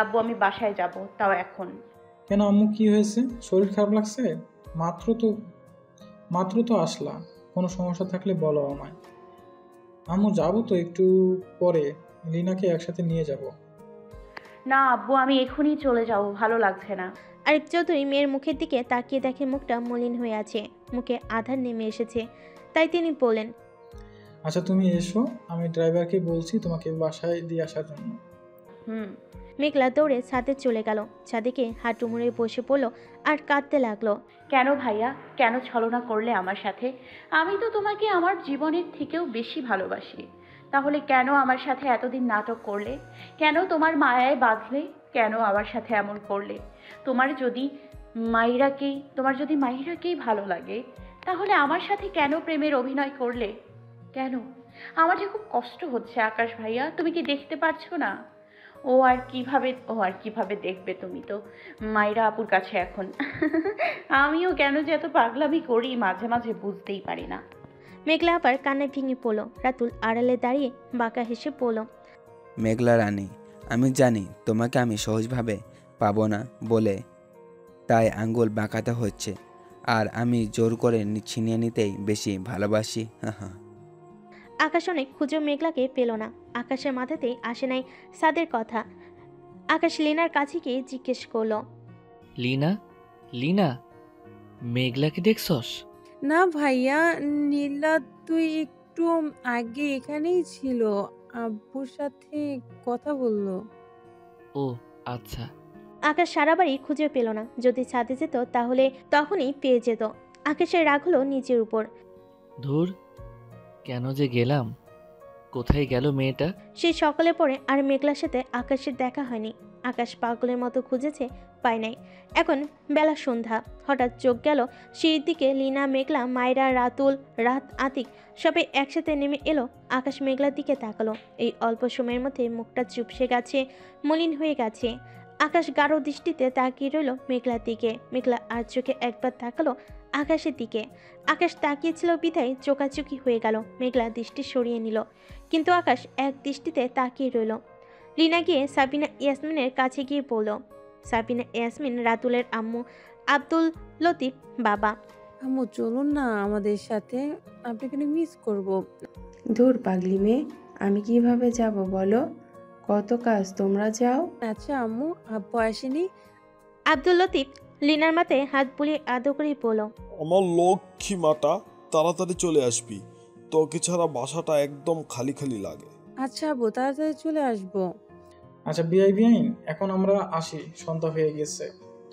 আব্বু আমি বাসায় যাব, তাও এখন। কেন আম্মু, কি হয়েছে? শরীর খারাপ লাগছে? মাত্র তো মাত্র তো আসলা। কোনো সমস্যা থাকলে বলো আমায়। আম্মু, যাবো তো একটু পরে। লিনাকে একসাথে নিয়ে যাব। না আব্বু, আমি এখনই চলে যাব, ভালো লাগছে না। আরিফ চৌধুরী মেয়ের মুখের দিকে তাকিয়ে দেখে মুখটা মলিন হয়ে আছে, মুখে আধার নেমে এসেছে। তাই তিনি বললেন, আচ্ছা তুমি এসো, আমি ড্রাইভারকে বলছি তোমাকে বাসায় দিয়ে আসার জন্য। হুম। মেঘলা দৌড়ে ছাদে চলে গেল। ছাদে গিয়ে হাঁটু মুড়ে বসে পড়ল আর কাঁদতে লাগলো। কেন ভাইয়া, কেন ছলনা করলে আমার সাথে? আমি তো তোমাকে আমার জীবনের থেকেও বেশি ভালোবাসি। তাহলে কেন আমার সাথে এতদিন নাটক করলে? কেন তোমার মায়ায় বাঁধলে? কেন আমার সাথে এমন করলে? তোমার যদি মাহিরাকেই ভালো লাগে, তাহলে আমার সাথে কেন প্রেমের অভিনয় করলে? কেন? আমার যে খুব কষ্ট হচ্ছে আকাশ ভাইয়া, তুমি কি দেখতে পারছো না? ও আর কিভাবে দেখবে? তুমি তো মাইরা আপুর কাছে এখন। আমিও কেন যে এত পাগলামি করি মাঝে মাঝে বুঝতেই পারি না। মেঘলা আবার কান্নায় ভেঙে পড়ল। রাতুল আড়ালে দাঁড়িয়ে বাঁকা হেসে পড়ল, মেঘলা রানী, আমি জানি তোমাকে আমি সহজভাবে পাবো না বলে তাই আঙ্গুল বাঁকাতে হচ্ছে, আর আমি জোর করে ছিনিয়ে নিতেই বেশি ভালোবাসি। হ্যাঁ। আকাশ অনেক খুঁজেও মেঘলাকে পেল না। আকাশের মাথাতেই আসে নাই সাদের কথা। আকাশ লেনার কাছে গিয়ে জিজ্ঞেস করলো, লিনা, লিনা, মেঘলাকে দেখছস? না ভাইয়া, নীলা তুই একটু আগে এখানেই ছিল, আব্বুর সাথে কথা বললো। ও আচ্ছা। আকাশ সারা বাড়ি খুঁজে পেল না। যদি ছাদে যেত তাহলে তখনই পেয়ে যেত। আকাশের রাগ হলো নিজের উপর। ধুর, কেন যে গেলাম? কোথায় গেল মেয়েটা? সেই সকালে পরে আর মেঘলার সাথে আকাশের দেখা হয়নি। আকাশ পাগলের মতো খুঁজেছে, পায় নাই। এখন বেলা সন্ধ্যা। হঠাৎ চোখ গেল সেই দিকে। লিনা, মেঘলা, মায়রা, রাতুল, রাত, আতিক সবাই একসাথে নেমে এলো। আকাশ মেঘলার দিকে তাকালো। এই অল্প সময়ের মধ্যে মুখটা চুপসে গেছে, মলিন হয়ে গেছে। আকাশ গাঢ় দৃষ্টিতে তাকিয়ে রইল মেঘলার দিকে। মেঘলা আর চোখে একবার তাকালো আকাশের দিকে। আকাশ তাকিয়েছিল বিধায় চোকাচুকি হয়ে গেল। মেঘলা দৃষ্টি সরিয়ে নিল, কিন্তু আকাশ এক দৃষ্টিতে তাকিয়ে রইল। লিনা গিয়ে সাবিনা ইয়াসমিনের কাছে গিয়ে বলল, সাবিনা ইয়াসমিন রাতুলের আম্মু, আব্দুল লতিফ বাবা। আম্মু চলুন না আমাদের সাথে, আপনাকে মিস করব। ধুর পাগলি মেয়ে, আমি কিভাবে যাব বলো? কত কাজ, তোমরা যাও। আচ্ছা আম্মু, আব্বু আসেনি? আব্দুল লতিফ লিনার মাথায় হাত বুলিয়ে আদর করে বলল, আমার লক্ষ্মী মাটা, তাড়াতাড়ি চলে আসবি। তোকে ছাড়া বাসাটা একদম খালি খালি লাগে। আচ্ছা আব্বু, তাড়াতাড়ি চলে আসবো। আচ্ছা বিআইন, এখন আমরা আসি, সন্ধ্যা হয়ে গেছে,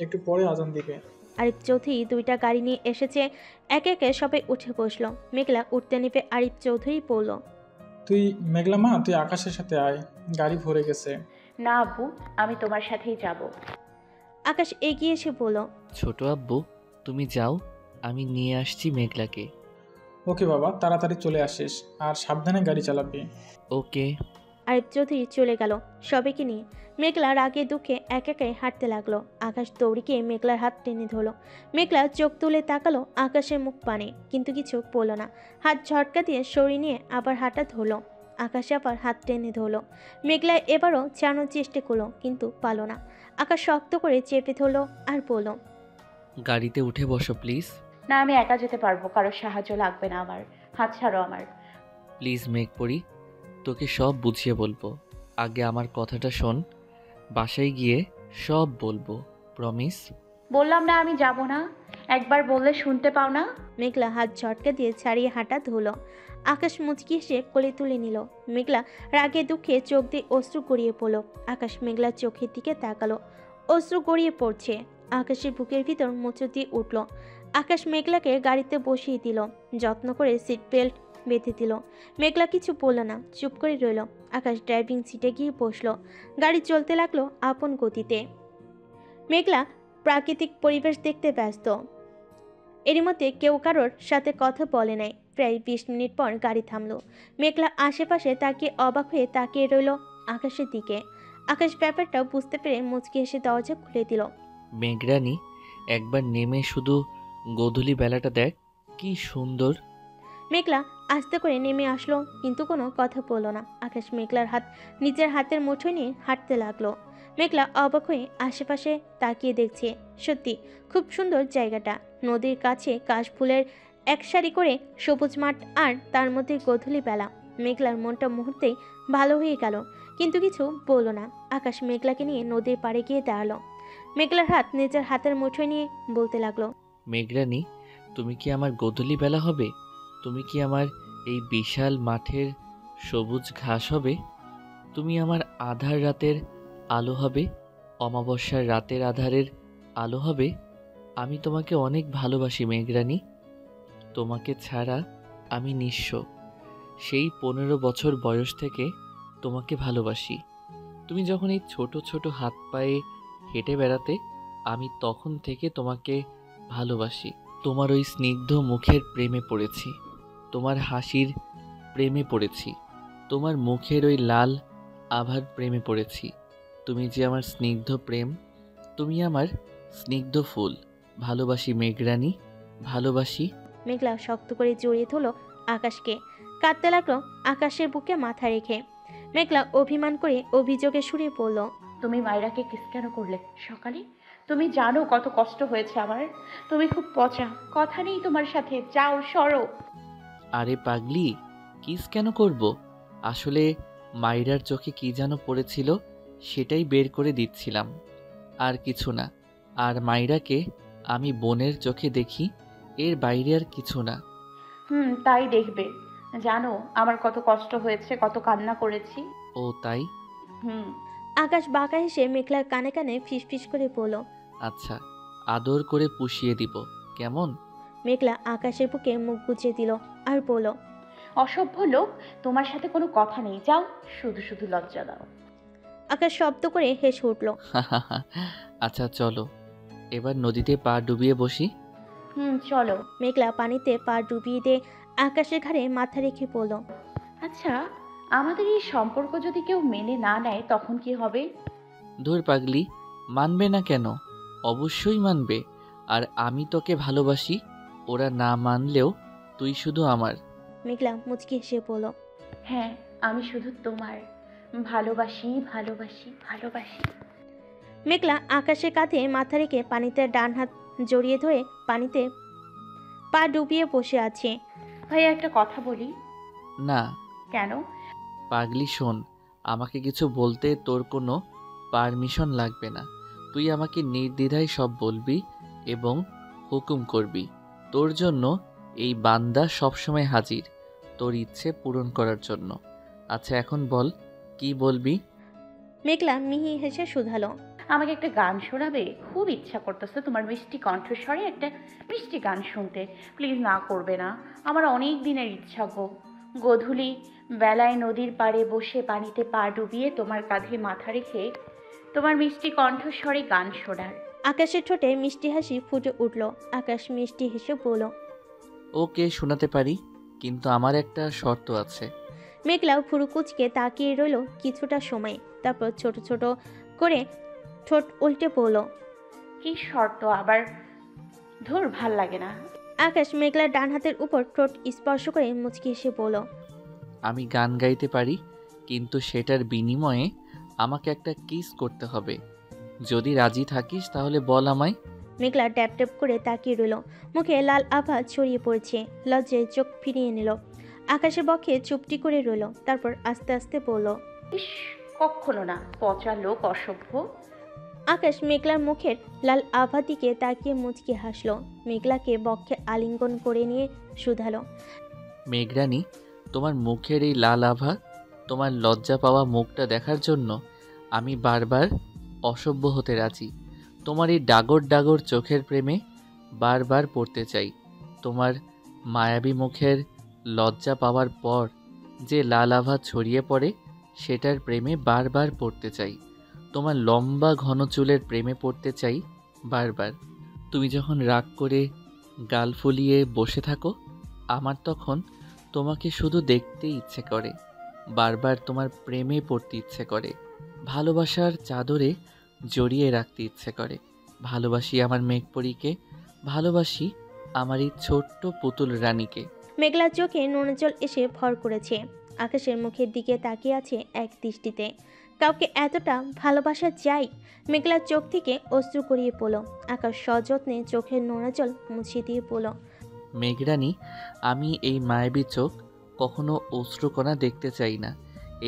একটু পরে আজান দিবে। আরিফ চৌধুরী দুইটা গাড়ি নিয়ে এসেছে। একে একে সবাই উঠে বসলো। মেঘলা উঠতে নেবে আরিফ চৌধুরী বলল, তুই মেঘলা মা, তুই আকাশের সাথে আয়, গাড়ি ভরে গেছে। না আব্বু, আমি তোমার সাথেই যাব। আকাশ এগিয়ে এসে বলল, ছোট আব্বু, তুমি যাও, আমি নিয়ে আসছি মেঘলাকে। ওকে বাবা, তাড়াতাড়ি চলে আসিস, আর সাবধানে গাড়ি চালাবি। ওকে। আরিফ চৌধুরী চলে গেল সবাইকে নিয়ে। মেঘলা রাগে দুঃখে এক একে হাঁটতে লাগলো। আকাশ দৌড়ে গিয়ে মেঘলার হাত টেনে ধরলো। মেঘলা চোখ তুলে তাকালো আকাশের মুখ পানে, কিন্তু কিছু বলল না। হাত ঝটকা দিয়ে সরিয়ে নিয়ে আবার হাঁটা ধরলো। আকাশ আবার হাত টেনে ধরলো। মেঘলা এবারও ছাড়ানোর চেষ্টা করলো, কিন্তু পারল না। আকাশ শক্ত করে চেপে ধরলো আর বলল, গাড়িতে উঠে বসো প্লিজ। না, আমি একা যেতে পারবো, কারোর সাহায্য লাগবে না আমার। হাত ছাড়ো আমার। প্লিজ মেঘপরি, তোকে সব বুঝিয়ে বলবো। আগে আমার কথাটা শোন, বাসায় গিয়ে সব বলবো, প্রমিস। বললাম না আমি যাব না, একবার বললে শুনতে পাও না? মেঘলা হাত ঝটকা দিয়ে ছাড়িয়ে হাঁটা ধুলো। আকাশ মুচকি এসে কোলে তুলে নিল। মেঘলা রাগে দুঃখে চোখ দিয়ে অশ্রু গড়িয়ে পড়ল। আকাশ মেঘলার চোখের দিকে তাকালো। অশ্রু গড়িয়ে পড়ছে। আকাশের বুকের ভিতর মোচড় দিয়ে উঠল। আকাশ মেঘলাকে গাড়িতে বসিয়ে দিল। যত্ন করে সিট বেল্ট বেঁধে দিল। মেঘলা কিছু বলল না, চুপ করে রইল। আকাশ ড্রাইভিং সিটে গিয়ে বসলো। গাড়ি চলতে লাগলো আপন গতিতে। মেঘলা প্রাকৃতিক পরিবেশ দেখতে ব্যস্ত। এরই মধ্যে কেউ কারোর সাথে কথা বলে নাই। প্রায় 20 মিনিট পর গাড়ি থামলো। মেঘলা আশেপাশে তাকিয়ে অবাক হয়ে তাকিয়ে রইল আকাশের দিকে। আকাশ ব্যাপারটা বুঝতে পেরে মুচকি এসে দরজা খুলে দিল। মেঘরানি, একবার নেমে শুধু গোধূলি বেলাটা দেখ, কি সুন্দর। মেঘলা আস্তে করে নেমে আসলো, কিন্তু কোনো কথা বলল না। আকাশ মেঘলার হাত নিজের হাতের মুঠোয় নিয়ে হাঁটতে লাগলো। মেঘলা অবাক হয়ে আশেপাশে তাকিয়ে দেখছে। সত্যি খুব সুন্দর জায়গাটা। নদীর কাছে কাশফুলের এক সারি করে সবুজ মাঠ, আর তার মধ্যে গোধূলি বেলা। মেঘলার মনটা মুহূর্তেই ভালো হয়ে গেল, কিন্তু কিছু বলল না। আকাশ মেঘলাকে নিয়ে নদীর পাড়ে গিয়ে দাঁড়ালো। মেঘলার হাত নিজের হাতের মুঠোয় নিয়ে বলতে লাগলো, মেঘরানী, তুমি কি আমার গোধূলি বেলা হবে? তুমি কি আমার এই বিশাল মাঠের সবুজ ঘাস হবে? তুমি আমার আধার রাতের আলো হবে, অমাবস্যার রাতের আধারের আলো হবে। আমি তোমাকে অনেক ভালোবাসি মেঘরানী। তোমাকে ছাড়া আমি নিঃস্ব। সেই 15 বছর বয়স থেকে তোমাকে ভালোবাসি। তুমি যখন এই ছোট ছোট হাত পায়ে হেঁটে বেড়াতে, আমি তখন থেকে তোমাকে ভালোবাসি। তোমার ওই স্নিগ্ধ মুখের প্রেমে পড়েছি, তোমার হাসির প্রেমে পড়েছি, তোমার মুখের ওই লাল আভার প্রেমে পড়েছি। তুমি যে আমার স্নিগ্ধ প্রেম, তুমি আমার স্নিগ্ধ ফুল। ভালোবাসি মেঘরানী, ভালোবাসি। মেঘলা শক্ত করে জড়িয়ে ধরল আকাশকে, কাঁদতে লাগলো আকাশের বুকে মাথা রেখে। মেঘলা অভিমান করে অভিযোগে সুরে বলল, তুমি মায়রাকে কিস কেন করলে সকালে? তুমি জানো কত কষ্ট হয়েছে আমার। তুমি খুব পচা, কথা নেই তোমার সাথে, যাও সরো। আরে পাগলি, কিস কেন করব? আসলে মাইরার চোখে কি যেন পড়েছিল, সেটাই বের করে দিচ্ছিলাম, আর কিছু না। আর মাইরাকে আমি বোনের চোখে দেখি, এর বাইরে আর কিছু না। তাই দেখবে। জানো আমার কত কষ্ট হয়েছে, কত কান্না করেছি। ও তাই? হুম। আকাশ বাঁকা হেসে মেঘলার কানে কানে ফিসফিস করে বলল, আচ্ছা, আদর করে পুষিয়ে দিব, কেমন? মেঘলা আকাশের বুকে মুখ গুজে দিল আর বলল, অসভ্য লোক, তোমার সাথে কোনো কথা নেই, যাও। শুধু শুধু লজ্জা দাও। আকাশ শব্দ করে হেসে উঠল। আচ্ছা চলো, এবার নদীতে পা ডুবিয়ে বসি। চলো। মেঘলা পানিতে পা ডুবিয়ে দিয়ে আকাশের ঘাড়ে মাথা রেখে বলল, আচ্ছা, আমাদের এই সম্পর্ক যদি কেউ মেনে না নেয় তখন কি হবে? ধুর পাগলি, মানবে না কেন? অবশ্যই মানবে। আর আমি তোকে ভালোবাসি, ওরা না মানলেও তুই শুধু আমার। মেঘলা মুচকি হেসে বলল, হ্যাঁ, আমি শুধু তোমার। ভালোবাসি, ভালোবাসি, ভালোবাসি। মেঘলা আকাশের কাঁধে মাথা রেখে পানিতে ডান হাত জড়িয়ে ধরে পানিতে পা ডুবিয়ে বসে আছে। ভাইয়া একটা কথা বলি। না। কেন? পাগলি শোন, আমাকে কিছু বলতে তোর কোনো পারমিশন লাগবে না। তুই আমাকে নির্দ্বিধায় সব বলবি এবং হুকুম করবি। তোর জন্য এই বান্দা সবসময় হাজির, তোর ইচ্ছে পূরণ করার জন্য। আচ্ছা এখন বল, কি বলবি? মেঘলা মিহি হেসে শুধালো, আমাকে একটা গান শোনাবে? খুব ইচ্ছা করতেছে তোমার মিষ্টি কণ্ঠস্বরে একটা মিষ্টি গান শুনতে। প্লিজ না করবে না, আমার অনেক দিনের ইচ্ছা গো। গোধূলি বেলায় নদীর পাড়ে বসে পানিতে পা ডুবিয়ে তোমার কাঁধে মাথা রেখে তোমার মিষ্টি কণ্ঠস্বরে গান শোনার। আকাশের ঠোঁটে মিষ্টি হাসি ফুটে উঠল। আকাশ মিষ্টি হেসে বলল, ওকে শোনাতে পারি, কিন্তু আমার একটা শর্ত আছে। মেঘলাও ফুরু কুচকে তাকিয়ে রইল কিছুটা সময়, তারপর ছোট ছোট করে ঠোঁট উল্টে পড়ল। কি শর্ত আবার? ধুর, ভাল লাগে না। আকাশ মেঘলার ডান হাতের উপর ঠোঁট স্পর্শ করে মুচকি হেসে বলল, আমি গান গাইতে পারি, কিন্তু সেটার বিনিময়ে আমাকে একটা কিস করতে হবে। যদি রাজি থাকিস তাহলে বল আমায়। মেঘলা ট্যাপ ট্যাপ করে তাকিয়ে রইল, মুখে লাল আভা ছড়িয়ে পড়ছে। লজ্জায় চোখ ফিরিয়ে নিল। আকাশের বক্ষে চুপটি করে রইল, তারপর আস্তে আস্তে বলল, ইস, কখনো না, পচা লোক, অসভ্য। আকাশ মেঘলার মুখের লাল আভা দিকে তাকিয়ে মুচকি হাসল। মেঘলাকে বক্ষে আলিঙ্গন করে নিয়ে শুধালো, মেঘরানী, তোমার মুখের এই লাল আভা, তোমার লজ্জা পাওয়া মুখটা দেখার জন্য আমি বারবার অসভ্য হতে রাজি। তোমার এই ডাগর ডাগর চোখের প্রেমে বারবার পড়তে চাই। তোমার মায়াবী মুখের লজ্জা পাওয়ার পর যে লাল আভা ছড়িয়ে পড়ে, সেটার প্রেমে বারবার পড়তে চাই। তোমার লম্বা ঘন চুলের প্রেমে পড়তে চাই বারবার। তুমি যখন রাগ করে গাল ফুলিয়ে বসে থাকো, আমার তখন তোমাকে শুধু দেখতে ইচ্ছে করে, বারবার তোমার প্রেমে পড়তে ইচ্ছে করে, ভালোবাসার চাদরে জড়িয়ে রাখতে ইচ্ছে করে। ভালোবাসি আমার মেঘপরীকে, ভালোবাসি আমার এই ছোট্ট পুতুল রানীকে। মেঘলার চোখে নোনা জল এসে ভর করেছে। আকাশের মুখের দিকে তাকিয়ে আছে এক দৃষ্টিতে। কাউকে এতটা ভালোবাসা যায়? মেঘলার চোখ থেকে অশ্রু গড়িয়ে পড়ল। আকাশ সযত্নে চোখের নোনা জল মুছিয়ে দিয়ে পড়ল, মেঘরানী, আমি এই মায়াবী চোখ কখনো অশ্রুকণা দেখতে চাই না।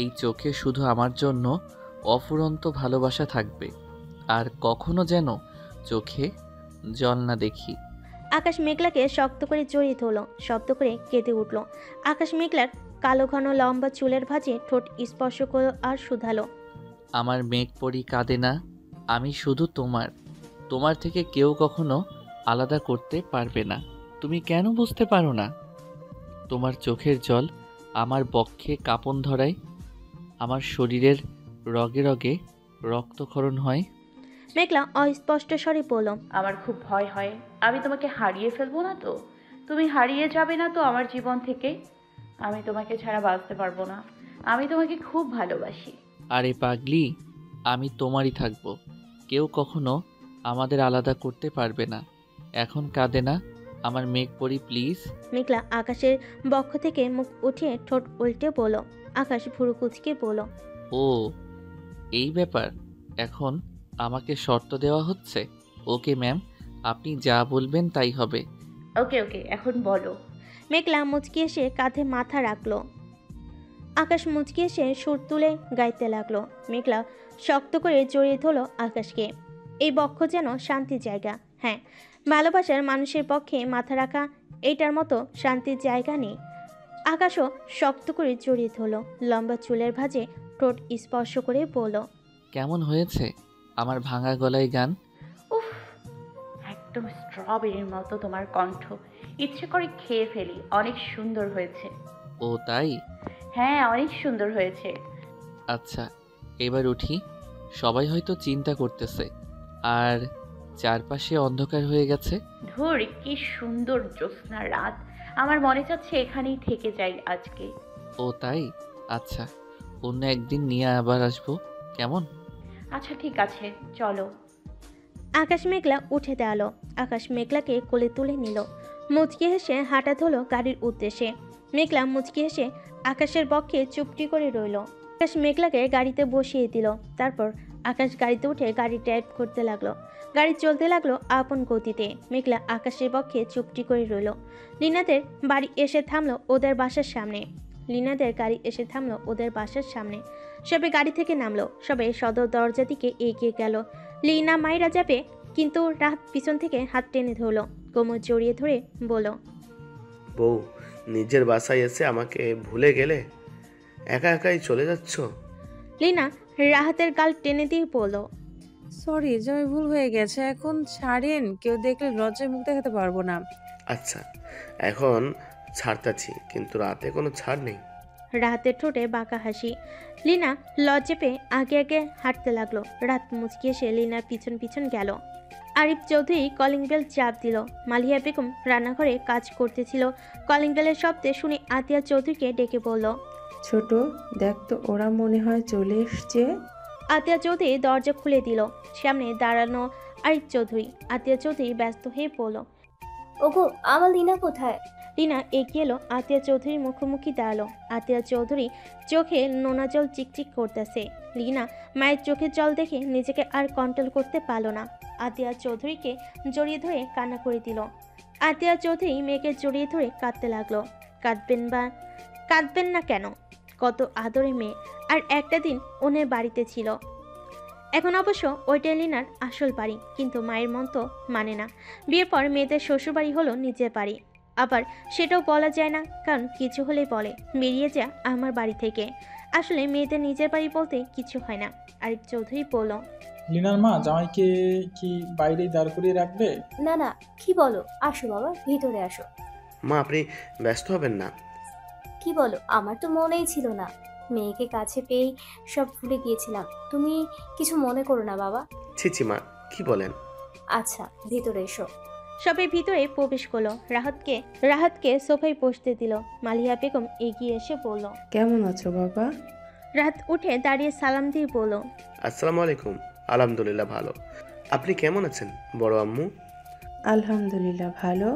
এই চোখে শুধু আমার জন্য অফুরন্ত ভালোবাসা থাকবে, আর কখনো যেন চোখে জল না দেখি। আকাশ মেঘলাকে শক্ত করে জড়িয়ে ধরল, শব্দ করে কেঁদে উঠল। আকাশ মেঘলার কালো ঘন লম্বা চুলের ভাঁজে ঠোঁট স্পর্শ করল আর শুধালো, আমার মেঘ পরি কাঁদে না, আমি শুধু তোমার। তোমার থেকে কেউ কখনো আলাদা করতে পারবে না। তুমি কেন বুঝতে পারো না? তোমার চোখের জল আমার বক্ষে কাঁপন ধরায়, আমার শরীরের রগে রগে রক্তক্ষরণ হয়। মেঘলা অস্পষ্ট স্বরে বলল, আমার খুব ভয় হয় আমি তোমাকে হারিয়ে ফেলবো না তো? তুমি হারিয়ে যাবে না তো আমার জীবন থেকে? আমি তোমাকে ছাড়া বাঁচতে পারবো না। আমি তোমাকে খুব ভালোবাসি। আরে পাগলি, আমি তোমারই থাকবো। কেউ কখনো আমাদের আলাদা করতে পারবে না। এখন কাঁদে না আমার মেঘ পরি, প্লিজ। মেঘলা আকাশের বক্ষ থেকে মুখ উঠিয়ে ঠোঁট উল্টে বলল। আকাশ ভুরু কুচকে বলল, ও এই ব্যাপার, এখন আমাকে শর্ত দেওয়া হচ্ছে? ওকে ম্যাম, আপনি যা বলবেন তাই হবে। ওকে ওকে, এখন বলো। মেঘলা মুচকি এসে কাঁধে মাথা রাখলো। আকাশ মুচকি এসে সুর তুলে গাইতে লাগলো। মেঘলা শক্ত করে জড়িয়ে ধরল আকাশকে। এই বক্ষ যেন শান্তির জায়গা। হ্যাঁ, ভালোবাসার মানুষের পক্ষে মাথা রাখা এইটার মতো শান্তির জায়গা নেই। আকাশও শক্ত করে জড়িয়ে ধরল, লম্বা চুলের ভাঁজে ঠোঁট স্পর্শ করে বলল, কেমন হয়েছে আমার ভাঙা গলায় গান? উফ, একদম স্ট্রবেরির মতো তোমার কণ্ঠ। ইচ্ছে করে খেয়ে ফেলি। অনেক সুন্দর হয়েছে। ও তাই? হ্যাঁ, অনেক সুন্দর হয়েছে। আচ্ছা, এবার উঠি। সবাই হয়তো চিন্তা করতেছে, আর চারপাশে অন্ধকার হয়ে গেছে। ধুর, কি সুন্দর জ্যোৎস্না রাত। আমার মনে চাচ্ছে এখানেই থেকে যাই আজকে। ও তাই? আচ্ছা, অন্য একদিন নিয়ে আবার আসবো, কেমন? আচ্ছা ঠিক আছে, চলো। আকাশ মেঘলা উঠে দাঁড়ালো। আকাশ মেঘলাকে কোলে তুলে নিল। মুচকি হেসে হাঁটা ধরল গাড়ির উদ্দেশ্যে। মেঘলা মুচকি হেসে আকাশের বক্ষে চুপটি করে রইল। আকাশ মেঘলাকে গাড়িতে বসিয়ে দিল। তারপর আকাশ গাড়িতে উঠে গাড়ি ড্রাইভ করতে লাগলো। গাড়ি চলতে লাগলো আপন গতিতে। মেঘলা আকাশের বক্ষে চুপটি করে রইল। লিনাদের বাড়ি এসে থামলো ওদের বাসার সামনে। সবে গাড়ি থেকে নামলো। সবে সদর দরজা দিকে এগিয়ে গেল। লিনা মাইরা যাবে, কিন্তু রাত পিছন থেকে হাত টেনে ধরলো, কোমর জড়িয়ে ধরে বলল, বউ, নিজের বাসায় এসে আমাকে ভুলে গেলে? একা একাই চলে যাচ্ছ? লিনা রাহাতের গাল টেনে দিয়ে বলল, সরি জামাই, ভুল হয়ে গেছে, এখন ছাড়েন, কেউ দেখলে লজ্জায় মুখ দেখাতে পারবো না। আচ্ছা, এখন ছাড়তাছি, কিন্তু রাতে কোনো ছাড় নেই। রাহাতের ঠোঁটে বাঁকা হাসি। লিনা লজ্জে পেয়ে আগে আগে হাঁটতে লাগলো। রাত মুচকি এসে লিনার পিছন পিছন গেল। আরিফ চৌধুরী কলিং বেল চাপ দিল। মালিয়া বেগম রান্নাঘরে কাজ করতেছিল। কলিং বেলের শব্দে শুনে আতিয়া চৌধুরীকে ডেকে বলল, ছোট, দেখ তো, ওরা মনে হয় চলে এসছে। আতিয়া চৌধুরী দরজা খুলে দিল। সামনে দাঁড়ানো আরিফ চৌধুরী। আতিয়া চৌধুরী ব্যস্ত হয়ে বলল, ওগো, আমার লিনা কোথায়? লিনা এগিয়ে এলো, আতিয়া চৌধুরীর মুখোমুখি দাঁড়ালো। আতিয়া চৌধুরী চোখে নোনা জল চিকচিক করতেছে। লিনা মায়ের চোখের জল দেখে নিজেকে আর কন্ট্রোল করতে পারল না। আতিয়া চৌধুরীকে জড়িয়ে ধরে কান্না করে দিল। আতিয়া চৌধুরী মেয়েকে জড়িয়ে ধরে কাঁদতে লাগলো। কাঁদবেন না কেন? কত আদরে মেয়ে, আর একটা দিন ওনের বাড়িতে ছিল। এখন অবশ্য ওইটাই লিনার আসল বাড়ি, কিন্তু মায়ের মন তো মানে না। বিয়ের পর মেয়েদের শ্বশুরবাড়ি হলো নিজের বাড়ি, আবার সেটাও বলা যায় না, কারণ কিছু হলেই বলে বেরিয়ে যা আমার বাড়ি থেকে। আসলে মেয়েদের নিজের বাড়ি বলতে কিছু হয় না। আরিফ চৌধুরী বলল, লিনার মা জামাইকে কি বাইরেই দাঁড় করিয়ে রাখবে? না না, কি বলো? আসো বাবা, ভিতরে আসো। মা, আপনি ব্যস্ত হবেন না। কি বলো? আমার তো মনেই ছিল না। মেয়েকে কাছে পেয়েই সব ভুলে গিয়েছিলাম। তুমি কিছু মনে করো না বাবা। ছি মা, কি বলেন? আচ্ছা, ভিতরে এসো। সবাই ভিতরে প্রবেশ করলো। রাহাতকে সোফায় বসতে দিল। মালিয়া বেগম এগিয়ে এসে বলল, কেমন আছো বাবা? রাহাত উঠে দাঁড়িয়ে সালাম দিয়ে বলল, আসসালামু আলাইকুম। আলহামদুলিল্লাহ ভালো। আপনি কেমন আছেন বড় আম্মু? আলহামদুলিল্লাহ ভালো।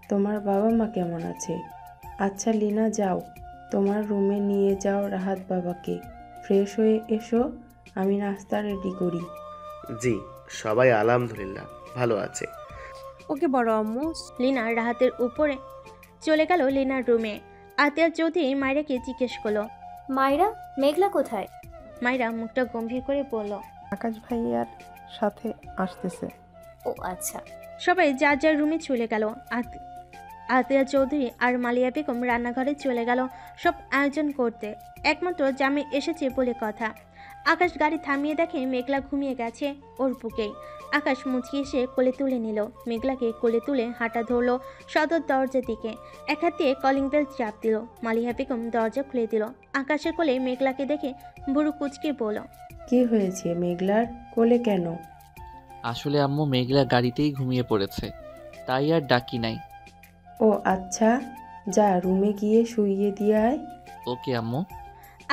তোমার বাবা মা কেমন আছে? আচ্ছা লিনা, যাও তোমার রুমে নিয়ে যাও রাহাত বাবাকে। ফ্রেশ হয়ে এসো, আমি নাস্তা রেডি করি। জি, সবাই আলহামদুলিল্লাহ ভালো আছে। ওকে বড় আম্মু। লিনা রাহাতের উপরে চলে গেল লিনার রুমে। আতিয়া চৌধুরী মায়েরাকে জিজ্ঞেস করলো। মায়েরা, মেঘলা কোথায়? মায়েরা মুখটা গম্ভীর করে বলল, আকাশ ভাইয়ার সাথে আসতেছে। ও আচ্ছা। সবাই যার যার রুমে চলে গেল। আতিয়া চৌধুরী আর মালিয়া বেগম রান্নাঘরে চলে গেল সব আয়োজন করতে। একমাত্র জামে এসেছে বলে কথা। আকাশ গাড়ি থামিয়ে দেখে মেঘলা ঘুমিয়ে গেছে ওর বুকেই। আকাশ মুচকি এসে কোলে তুলে নিল। মেঘলাকে কোলে তুলে হাঁটা ধরলো সদর দরজার দিকে। এক হাত দিয়ে কলিং বেল চাপ দিল। মালিয়া বেগম দরজা খুলে দিল। আকাশের কোলে মেঘলাকে দেখে বুড়ো কুচকে বলল, কি হয়েছে মেঘলার কোলে কেন? আসলে আম্মু মেঘলা গাড়িতেই ঘুমিয়ে পড়েছে, তাই আর ডাকি নাই। ও আচ্ছা, যা রুমে গিয়ে শুইয়ে দিয়ে আয়। ওকে আম্মু।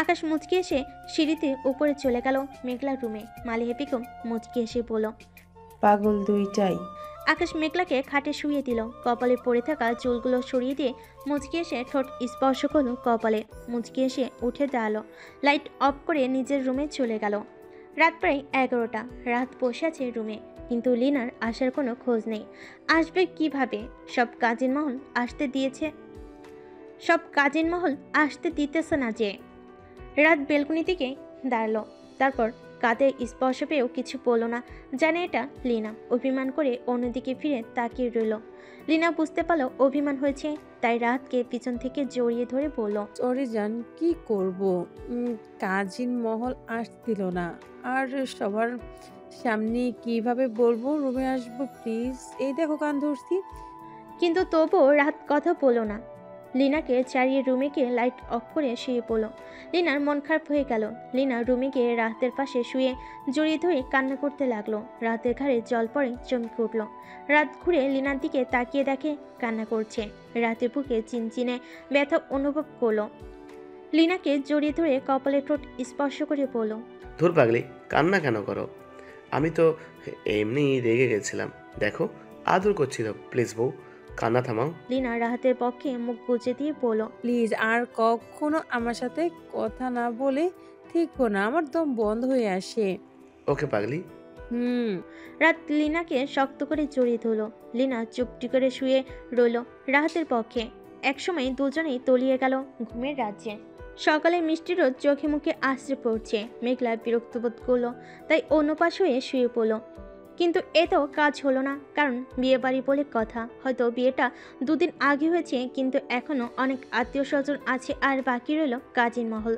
আকাশ মুচকি এসে সিঁড়িতে উপরে চলে গেল মেঘলার রুমে। মালিয়া বেগম মুচকি এসে বলল, পাগল দুইটাই। আকাশ মেঘলাকে খাটে শুইয়ে দিল। কপালে পড়ে থাকা চুলগুলো সরিয়ে দিয়ে মুচকি এসে ঠোঁট স্পর্শ করলো কপালে। মুচকি এসে উঠে দাঁড়ালো। লাইট অফ করে নিজের রুমে চলে গেল। রাত প্রায় 11টা। রাত বসে আছে রুমে, কিন্তু লিনার আসার কোনো খোঁজ নেই। আসবে কিভাবে? সব কাজিন মহল আসতে দিতেছে না যে। রাত বেলকুনি থেকে দাঁড়ালো, তারপর কাঁধে স্পর্শ পেয়েও কিছু বলল না। জানে এটা লিনা। অভিমান করে অন্যদিকে ফিরে তাকিয়ে রইল। লিনা বুঝতে পারলো অভিমান হয়েছে, তাই রাতকে পিছন থেকে জড়িয়ে ধরে বলল, সরি জান, কি করব, কাজিন মহল আসছিল না, আর সবার সামনে কিভাবে বলবো রুমে আসবো প্লিজ, এই দেখো কান ধরছি। কিন্তু তবুও রাত কথা বলল না। লিনাকে ছাড়িয়ে রুমে গিয়ে লাইট অফ করে শুয়ে পড়ল। লিনার মন খারাপ হয়ে গেল। লিনা রুমে গিয়ে রাতের পাশে শুয়ে জড়িয়ে ধরে কান্না করতে লাগলো। রাতের ঘাড়ে জল পড়ে চমকে উঠল। রাত ঘুরে লিনার দিকে তাকিয়ে দেখে কান্না করছে। রাতে বুকে চিনচিনে ব্যথা অনুভব করলো। লিনাকে জড়িয়ে ধরে কপালে ঠোঁট স্পর্শ করে বলল, ধুর পাগলি, কান্না কেন করো? আমি তো এমনি রেগে গেছিলাম, দেখো আদর করছিল। প্লিজ বউ, কান্না থামাও। লিনা রাহাতের পক্ষে মুখ গুজে দিয়ে বলল, প্লিজ আর কখনো আমার সাথে কথা না বলে ঠিকও না, আমার দম বন্ধ হয়ে আসে। ওকে পাগলি। রাত লিনাকে শক্ত করে জড়িয়ে ধরল। লিনা চুপটি করে শুয়ে রইল রাহাতের পক্ষে। একসময় দুজনেই তলিয়ে গেল ঘুমের রাজ্যে। সকালে মিষ্টি রোদ চোখে মুখে আশ্রে পড়ছে। মেঘলা বিরক্ত বোধ করলো, তাই অন্য পাশ হয়ে শুয়ে পড়ল। কিন্তু এতেও কাজ হলো না, কারণ বিয়ে বাড়ি বলে কথা। হয়তো বিয়েটা 2 দিন আগে হয়েছে, কিন্তু এখনও অনেক আত্মীয় স্বজন আছে আর বাকি রইল কাজিন মহল।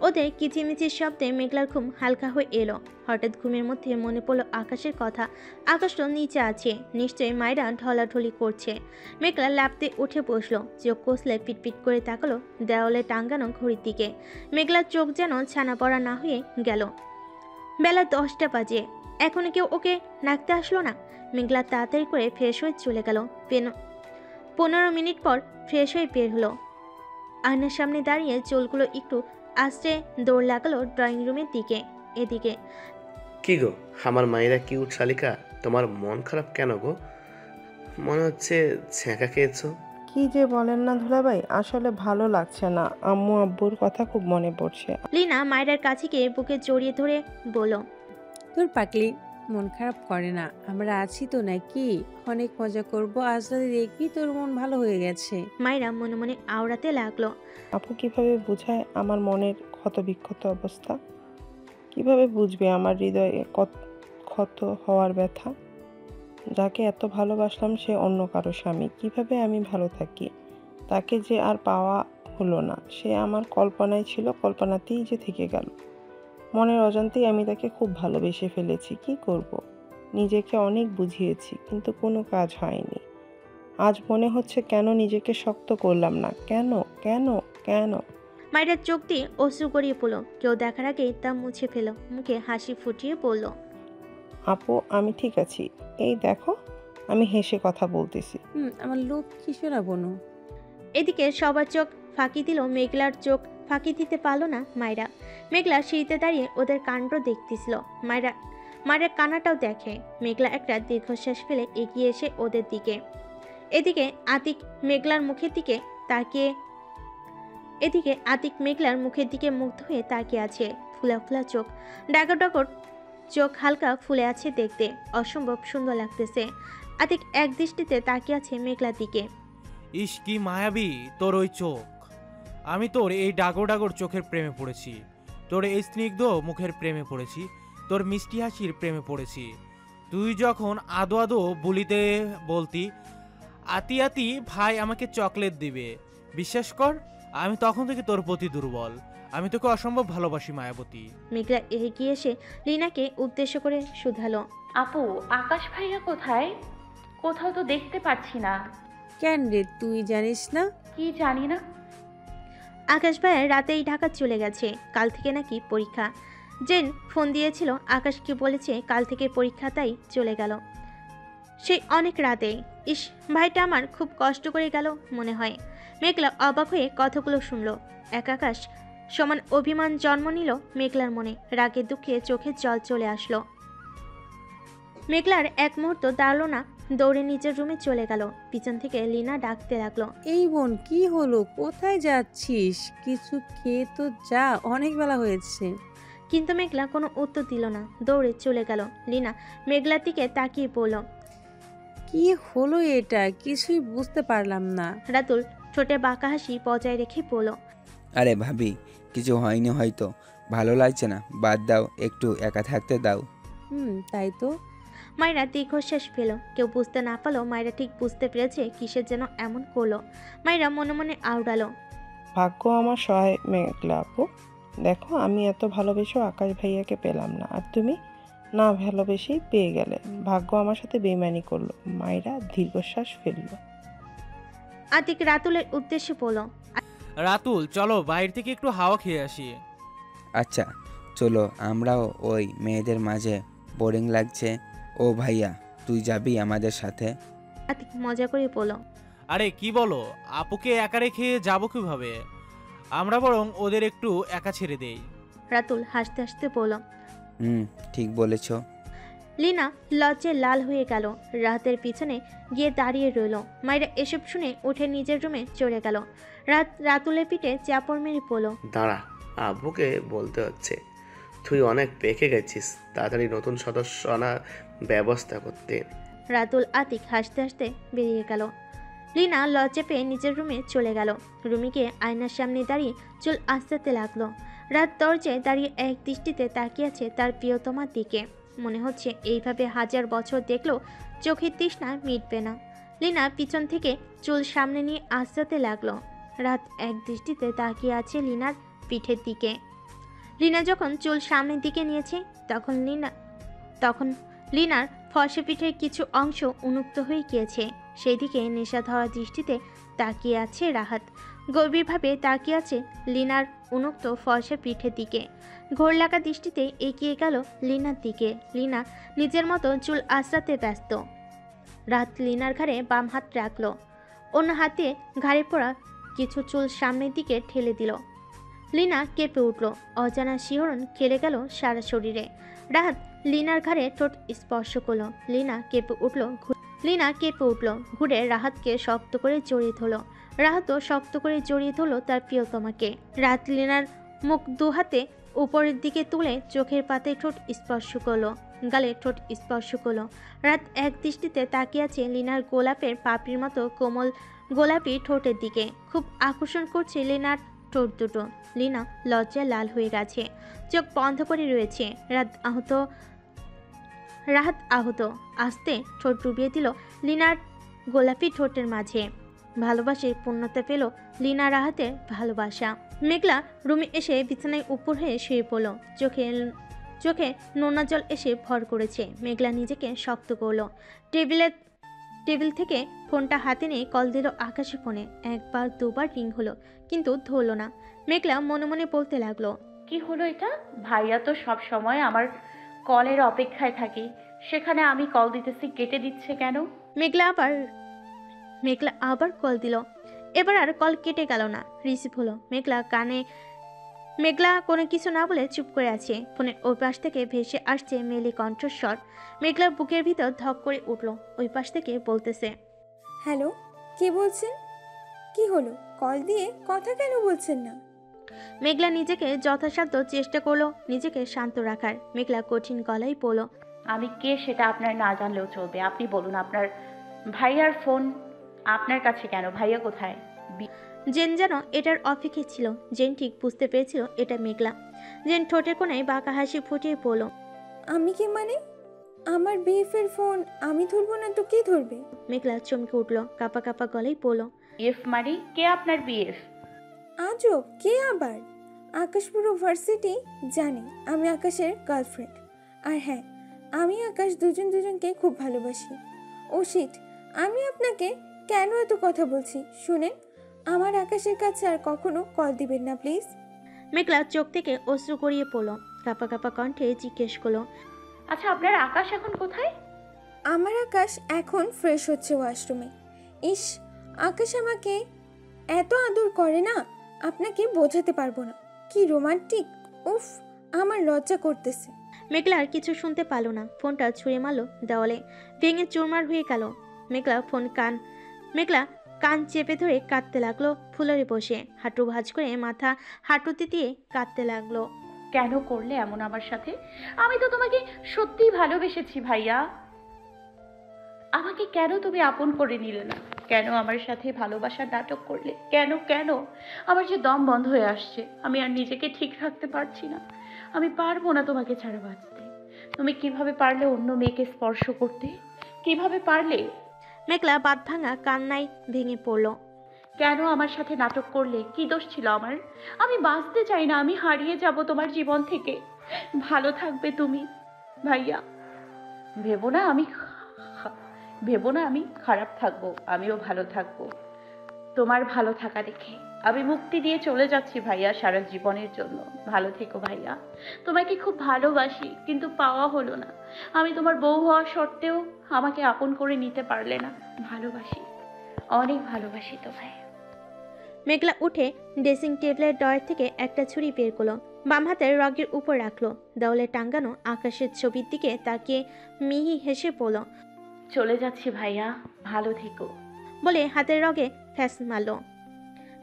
ওদের কিচিমিচির শব্দে মেঘলার ঘুম হালকা হয়ে এলো। হঠাৎ ঘুমের মধ্যে মনে পড়লো আকাশের কথা। আকাশ তো নিচে আছে, নিশ্চয়ই মায়েরা ঢলাঢলি করছে। মেঘলা লাফতে উঠে বসলো। চোখ কষলে পিটপিট করে তাকালো দেওয়ালে টাঙ্গানো ঘড়ির দিকে। মেঘলার চোখ যেন ছানা পড়া না হয়ে গেল। বেলা 10টা বাজে, এখনো কেউ ওকে ডাকতে আসলো না। মেঘলা তাড়াতাড়ি করে ফ্রেশ হয়ে চলে গেল। 15 মিনিট পর ফ্রেশ হয়ে বের হলো। আয়নার সামনে দাঁড়িয়ে চুলগুলো একটু আস্তে দৌড় লাগালো ড্রয়িং রুমের দিকে। এদিকে, কি গো আমার মায়েরা কিউট শালিকা, তোমার মন খারাপ কেন গো? মনে হচ্ছে ছ্যাঁকা খেয়েছো। কি যে বলেন না দুলাভাই, আসলে ভালো লাগছে না, আম্মু আব্বুর কথা খুব মনে পড়ছে। লিনা মায়ের কাছে গিয়ে বুকে জড়িয়ে ধরে বলল, তোর পাগলি, মন খারাপ করে না, আমরা আছি তো নাকি, অনেক মজা করব, আজ রাতে দেখবি তোর মন ভালো হয়ে গেছে। মায়েরা মনে মনে আওড়াতে লাগলো, আপু কিভাবে বোঝায় আমার মনের ক্ষতবিক্ষত অবস্থা? কিভাবে বুঝবে আমার হৃদয়ে ক্ষত হওয়ার ব্যথা? যাকে এত ভালোবাসলাম সে অন্য কারো স্বামী, কিভাবে আমি ভালো থাকি? তাকে যে আর পাওয়া হলো না, সে আমার কল্পনায় ছিল, কল্পনাতেই যে থেকে গেল। মনের অজান্তেই আমি তাকে খুব ভালোবেসে ফেলেছি। কি করব? নিজেকে অনেক বুঝিয়েছি, কিন্তু কোনো কাজ হয়নি। আজ মনে হচ্ছে কেন নিজেকে শক্ত করলাম না, কেন কেন কেন? মায়ের চোখ দিয়ে অশ্রু গড়িয়ে পড়ল। কেউ দেখার আগেই তা মুছে ফেল। মুখে হাসি ফুটিয়ে বলল, আপু আমি ঠিক আছি, এই দেখো আমি হেসে কথা বলতেছি। আমার লোক কি শোনা বনু। এদিকে সবার চোখ ফাঁকি দিল, মেঘলার চোখ ফাঁকি দিতে পারলো না মায়েরা। মেঘলা সিঁড়িতে দাঁড়িয়ে ওদের কাণ্ড দেখতেছিল। মায়ের কান্নাটাও দেখে। মেঘলা একটা দীর্ঘশ্বাস ফেলে এগিয়ে এসে ওদের দিকে। এদিকে আতিক মেঘলার মুখের দিকে তাকিয়ে এদিকে আতিক মেঘলার মুখের দিকে মুগ্ধ হয়ে তাকিয়ে আছে। ফুলা ফুলা চোখ, ডাগর ডাগর চোখ হালকা ফুলে আছে, দেখতে অসম্ভব সুন্দর লাগতেছে। আতিক এক দৃষ্টিতে তাকিয়ে আছে মেঘলার দিকে। ইস কি মায়াবী তোর ওই চোখ। আমি তোর এই ডাগর ডাগর চোখের প্রেমে পড়েছি, তোর এই স্নিগ্ধ মুখের প্রেমে পড়েছি, তোর মিষ্টি হাসির প্রেমে পড়েছি। তুই যখন আদো আদো বলিতে বলতি আতি আতি ভাই আমাকে চকলেট দিবে, বিশ্বাস কর আমি তখন থেকে তোর প্রতি দুর্বল। আমি তোকে অসম্ভব ভালোবাসি মায়াবতী। মেঘলা এগিয়ে এসে লিনাকে উদ্দেশ্য করে শুধালো, আপু, আকাশ ভাইয়া কোথায়? কোথাও তো দেখতে পাচ্ছি না। কেন রে, তুই জানিস না? কি জানি না। আকাশ ভাইয়া রাতেই ঢাকা চলে গেছে, কাল থেকে নাকি পরীক্ষা। জেন ফোন দিয়েছিল, আকাশকে বলেছে কাল থেকে পরীক্ষা, তাই চলে গেল সেই অনেক রাতে। ইস, ভাইটা আমার খুব কষ্ট করে গেল মনে হয়। মেঘলা অবাক হয়ে কথাগুলো শুনলো। এক আকাশ সমান অভিমান জন্ম নিল মেঘলার মনে। রাগে দুঃখে চোখে জল চলে আসলো। মেঘলার এক মুহূর্ত দাঁড়ালো না, দৌড়ে নিজের রুমে চলে গেল। পিছন থেকে লিনা ডাকতে লাগলো, এই বোন কি হলো, কোথায় যাচ্ছিস? কিছু খেয়ে তো যা, অনেক বেলা হয়েছে। কিন্তু মেঘলা কোনো উত্তর দিল না, দৌড়ে চলে গেল। লিনা মেঘলার দিকে তাকিয়ে পড়ল। কি হলো এটা, কিছুই বুঝতে পারলাম না। রাতুল ঠোঁটে বাঁকা হাসি বজায় রেখে পড়ল, আরে ভাবি, কিছু হয়নি হয়তো, ভালো লাগছে না, বাদ দাও, একটু একা থাকতে দাও। তাই তো। মায়েরা দীর্ঘশ্বাস ফেল। কেউ বুঝতে না পারলো মায়েরা ঠিক বুঝতে পেরেছে কিসের যেন এমন করলো। মায়েরা মনে মনে আওড়ালো, ভাগ্য আমার সহায় মেঘলা আপু। দেখো, আমি এত ভালোবেসেও আকাশ ভাইয়াকে পেলাম না, আর তুমি না ভালোবেসেই পেয়ে গেলে। ভাগ্য আমার সাথে বেইমানি করলো। মায়েরা দীর্ঘশ্বাস ফেললো। আতিক রাতুলের উদ্দেশ্যে বলল, রাতুল চলো বাইরে থেকে একটু হাওয়া খেয়ে আসি। আচ্ছা চলো, আমরাও ওই মেয়েদের মাঝে বোরিং লাগছে। ও ভাইয়া, তুই যাবি আমাদের সাথে? আতিক মজা করে বলল, আরে কি বলো, আপুকে একা রেখে যাবো কিভাবে? আমরা বরং ওদের একটু একা ছেড়ে দেই। রাতুল হাসতে হাসতে বলল, ঠিক বলেছ। লিনা লজ্জায় লাল হয়ে গেল, রাতের পিছনে গিয়ে দাঁড়িয়ে রইল। মায়েরা এসব শুনে উঠে নিজের রুমে চলে গেল। রাতুলের পিঠে চাপড় মেরে পড়ল, দাঁড়া, আব্বুকে বলতে হচ্ছে। তুই অনেক পেকে গেছিস, তাড়াতাড়ি নতুন সদস্য আনার ব্যবস্থা করতে। রাতুল আতিক হাসতে হাসতে বেরিয়ে গেল। লিনা লজ্জা পেয়ে নিজের রুমে চলে গেল। রুমে গিয়ে আয়নার সামনে দাঁড়িয়ে চুল আঁচড়াতে লাগলো। রাত দরজায় দাঁড়িয়ে এক দৃষ্টিতে তাকিয়ে আছে তার প্রিয়তমার দিকে। মনে হচ্ছে এইভাবে 1000 বছর দেখলেও চোখের তৃষ্ণা মিটবে না। লিনা পিছন থেকে চুল সামনে নিয়ে আঁচড়াতে লাগলো। রাত এক দৃষ্টিতে তাকিয়ে আছে লিনার পিঠের দিকে। লিনা যখন চুল সামনের দিকে নিয়েছে তখন লিনার ফর্সা পিঠের কিছু অংশ উন্মুক্ত হয়ে গিয়েছে। সেই দিকে নেশা ধরা দৃষ্টিতে তাকিয়ে আছে রাহাত। গভীরভাবে তাকিয়ে আছে লিনার উন্মুক্ত ফর্সা পিঠের দিকে। ঘোর লাগা দৃষ্টিতে এগিয়ে গেল লিনার দিকে। লিনা নিজের মতো চুল আঁচড়াতে ব্যস্ত। রাত লিনার ঘাড়ে বাম হাত রাখলো, অন্য হাতে ঘাড়ে পড়া কিছু চুল সামনের দিকে ঠেলে দিল। লিনা কেঁপে উঠল, অজানা শিহরণ খেলে গেল সারা শরীরে। রাহাত লিনার ঘাড়ে ঠোঁট স্পর্শ করলো। লিনা কেঁপে উঠল, ঘুরে রাহাতকে শক্ত করে জড়িয়ে ধরল। রাহাতও শক্ত করে জড়িয়ে ধরল তার প্রিয়তমাকে। রাত লিনার মুখ দুহাতে উপরের দিকে তুলে চোখের পাতায় ঠোঁট স্পর্শ করলো, গালে ঠোঁট স্পর্শ করলো। রাত এক দৃষ্টিতে তাকিয়ে আছে লিনার গোলাপের পাপড়ির মতো কোমল গোলাপি ঠোঁটের দিকে। খুব আকর্ষণ করছে লিনার ঠোঁট দুটো। লিনা লজ্জায় লাল হয়ে গেছে, চোখ বন্ধ করে রয়েছে। রাহাত আহত আস্তে ঠোঁট ডুবিয়ে দিল লিনার গোলাপি ঠোঁটের মাঝে। ভালোবাসার পূর্ণতা পেল লিনা রাহাতের ভালোবাসা। মেঘলা রুমে এসে বিছানায় উপর হয়ে শুয়ে পড়ল। চোখে নোনা জল এসে ভর করেছে। মেঘলা নিজেকে শক্ত করলো। টেবিল থেকে ফোনটা হাতে নিয়ে কল দিল আকাশে ফোনে। একবার দুবার রিং হলো, কিন্তু ধরলো না। মেঘলা মনে মনে বলতে লাগলো, কি হলো এটা? ভাইয়া তো সব সময় আমার কলের অপেক্ষায় থাকি, সেখানে আমি কল দিতেছি কেটে দিচ্ছে কেন? মেঘলা আবার কল দিল। এবার আর কল কেটে গেল না, রিসিভ হলো। মেঘলা কোনো কিছু না বলে চুপ করে আছে। ফোনের ওই পাশ থেকে ভেসে আসছে মেলি কণ্ঠস্বর। মেঘলার বুকের ভিতর ধক করে উঠল। ওই পাশ থেকে বলতেছে, হ্যালো, কে বলছেন? কি হলো, কল দিয়ে কথা কেন বলছেন না? মেঘলা নিজেকে যথাসাধ্য চেষ্টা করলো নিজেকে শান্ত রাখার। মেঘলা কঠিন গলায় বলল, আমি কে সেটা আপনার না জানলেও চলবে। আপনি বলুন, আপনার ভাইয়ার ফোন আপনার কাছে কেন? ভাইয়া কোথায়? জেন যেন এটার অপেক্ষা ছিল। জেন ঠিক বুঝতে পেরেছিল এটা মেঘলা। জেন ঠোঁটের কোণায় বাঁকা হাসি ফুটিয়ে বলল, আমি কি মানে? আমার বিএফের ফোন আমি ধরবো না তো কে ধরবে? মেঘলা চমকে উঠল, কাপা কাপা গলায় বলল, বিএফ মানে কে আপনার বিএফ? আজব, কে আবার? আকাশ পুরো ভার্সিটি জানে আমি আকাশের গার্লফ্রেন্ড। আর হ্যাঁ, আমি আকাশ দুজনকে খুব ভালোবাসি। ও শিট, আমি আপনাকে কেন এত কথা বলছি শুনেন। আমার আকাশের কাছে আর কখনো কল দিবেন না প্লিজ। মেঘলা চোখ থেকে অশ্রু গড়িয়ে পড়ল, কাপা কাপা কণ্ঠে জিজ্ঞেস করলো, আচ্ছা, আপনার আকাশ এখন কোথায়? আমার আকাশ এখন ফ্রেশ হচ্ছে ওয়াশরুমে। ইস, আকাশ আমাকে এত আদর করে না, আপনাকে বোঝাতে পারবো না। কি রোমান্টিক! উফ, আমার লজ্জা করতেছে। মেঘলা আর কিছু শুনতে পারল না। ফোনটা ছুঁড়ে মারলো দেওয়ালে, ভেঙে চুরমার হয়ে গেল। মেঘলা কান চেপে ধরে কাঁদতে লাগলো। ফুলরে বসে হাঁটু ভাঁজ করে মাথা হাঁটুতে দিয়ে কাঁদতে লাগলো। কেন করলে এমন আমার সাথে? আমি তো তোমাকে সত্যিই ভালোবেসেছি ভাইয়া। আমাকে কেন তুমি আপন করে নিলে না? কেন আমার সাথে ভালোবাসার নাটক করলে? কেন কেন? আমার যে দম বন্ধ হয়ে আসছে, আমি আর নিজেকে ঠিক রাখতে পারছি না। আমি পারবো না তোমাকে ছাড়া বাঁচতে। তুমি কিভাবে পারলে অন্য মেয়েকে স্পর্শ করতে? কিভাবে পারলে? মেঘলা বাঁধ ভাঙা কান্নায় ভেঙে পড়ল। কেন আমার সাথে নাটক করলে? কি দোষ ছিল আমার? আমি বাঁচতে চাই না, আমি হারিয়ে যাব তোমার জীবন থেকে। ভালো থাকবে তুমি ভাইয়া। ভেবো না আমি খারাপ থাকবো, আমিও ভালো থাকবো তোমার ভালো থাকা দেখে। আমি মুক্তি দিয়ে চলে যাচ্ছি ভাইয়া সারা জীবনের জন্য। ভালো থেকো ভাইয়া। তোমাকে খুব ভালোবাসি, কিন্তু পাওয়া হলো না। আমি তোমার বউ হওয়া সত্ত্বেও আমাকে আপন করে নিতে পারলে না। ভালোবাসি, অনেক ভালোবাসি তোমায়। মেঘলা উঠে ড্রেসিং টেবিলের ড্রয়ার থেকে একটা ছুরি বের করলো, বাম হাতের রগের উপর রাখলো। দেওয়ালে টাঙ্গানো আকাশের ছবির দিকে তাকিয়ে মিহি হেসে বলল, চলে যাচ্ছি ভাইয়া, ভালো থেকো বলে হাতের রগে ফ্যাস মারলো।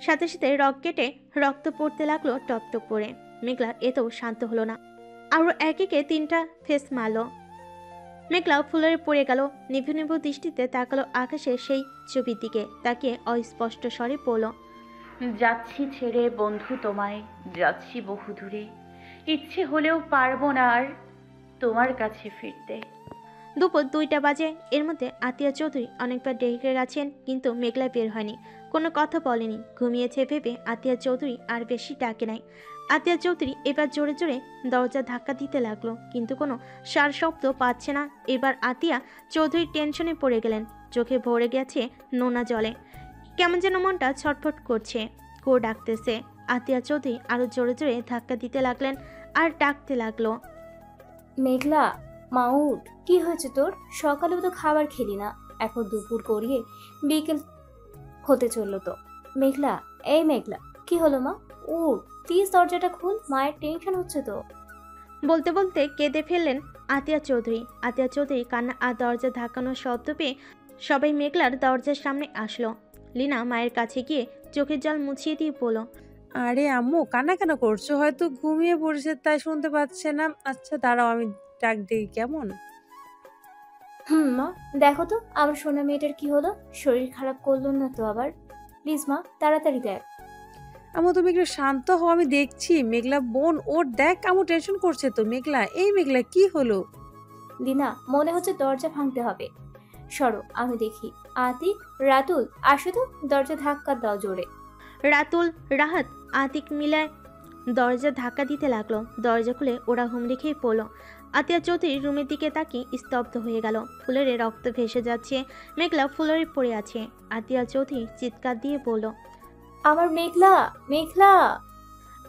সাথে সাথে রগ কেটে রক্ত পড়তে লাগলো টপ টপ করে। মেঘলা এতেও শান্ত হলো না, আরও এক একে 3টা ফেস মারলো। মেঘলা ফুলরে পড়ে গেল, নিভু নিভু দৃষ্টিতে তাকালো আকাশের সেই ছবির দিকে, তাকিয়ে অস্পষ্ট স্বরে বলল, যাচ্ছি ছেড়ে বন্ধু তোমায়, যাচ্ছি বহু দূরে। ইচ্ছে হলেও পারবো না আর তোমার কাছে ফিরতে। দুপুর 2টা বাজে। এর মধ্যে আতিয়া চৌধুরী অনেকবার ডেকে গেছেন, কিন্তু মেঘলা বের হয়নি, কোনো কথা বলেনি। ঘুমিয়েছে ভেবে আতিয়া চৌধুরী আর বেশি ডাকে নাই। আতিয়া চৌধুরী এবার জোরে জোরে দরজা ধাক্কা দিতে লাগলো, কিন্তু কোনো সার শব্দ পাচ্ছে না। এবার আতিয়া চৌধুরী টেনশনে পড়ে গেলেন, চোখে ভরে গেছে নোনা জলে। কেমন যেন মনটা ছটফট করছে, কো ডাকতেছে। আতিয়া চৌধুরী আরো জোরে জোরে ধাক্কা দিতে লাগলেন আর ডাকতে লাগলো, মেঘলা, মাউট, কি হয়েছে তোর? সকালেও তো খাবার খেলি না, এখন দুপুর গড়িয়ে বিকেল হতে চললো তো। মেঘলা, এই মেঘলা, কি হলো মা? উঠ, প্লিজ দরজাটা খুল, মায়ের টেনশন হচ্ছে তো। বলতে বলতে কেঁদে ফেললেন আতিয়া চৌধুরী। আতিয়া চৌধুরী কান্না আর দরজা ধাক্কানোর শব্দ পেয়ে সবাই মেঘলার দরজার সামনে আসলো। লীনা মায়ের কাছে গিয়ে চোখের জল মুছিয়ে দিয়ে বলল, আরে আম্মু, কান্না কেন করছো? হয়তো ঘুমিয়ে পড়েছে তাই শুনতে পাচ্ছে না। আচ্ছা দাঁড়াও, আমি ডাক দিই কেমন? মা, দেখো তো আমার সোনা মেয়েটার কি হলো। শরীর খারাপ করলো না তো আবার? প্লিজ মা, তাড়াতাড়ি দেখ। আম্মু তুমি একটু শান্ত হও, আমি দেখছি। মেঘলা বোন, ওর দেখ, আম্মু টেনশন করছে তো। মেঘলা, এই মেঘলা, কি হলো? লিনা, মনে হচ্ছে দরজা ভাঙতে হবে। সরো, আমি দেখি। আতিক, রাতুল, আসো তো, দরজা ধাক্কা দাও জোরে। রাতুল, রাহাত, আতিক মিলায় দরজা ধাক্কা দিতে লাগলো। দরজা খুলে ওরা হুমড়ি খেয়ে পড়লো। আতিয়া চৌধুরী রুমের দিকে তাকিয়ে স্তব্ধ হয়ে গেল। ফুলের রক্ত ভেসে যাচ্ছে, মেঘলা ফুলের পড়ে আছে। আতিয়া চৌধুরী চিৎকার দিয়ে বলল, আমার মেঘলা, মেঘলা।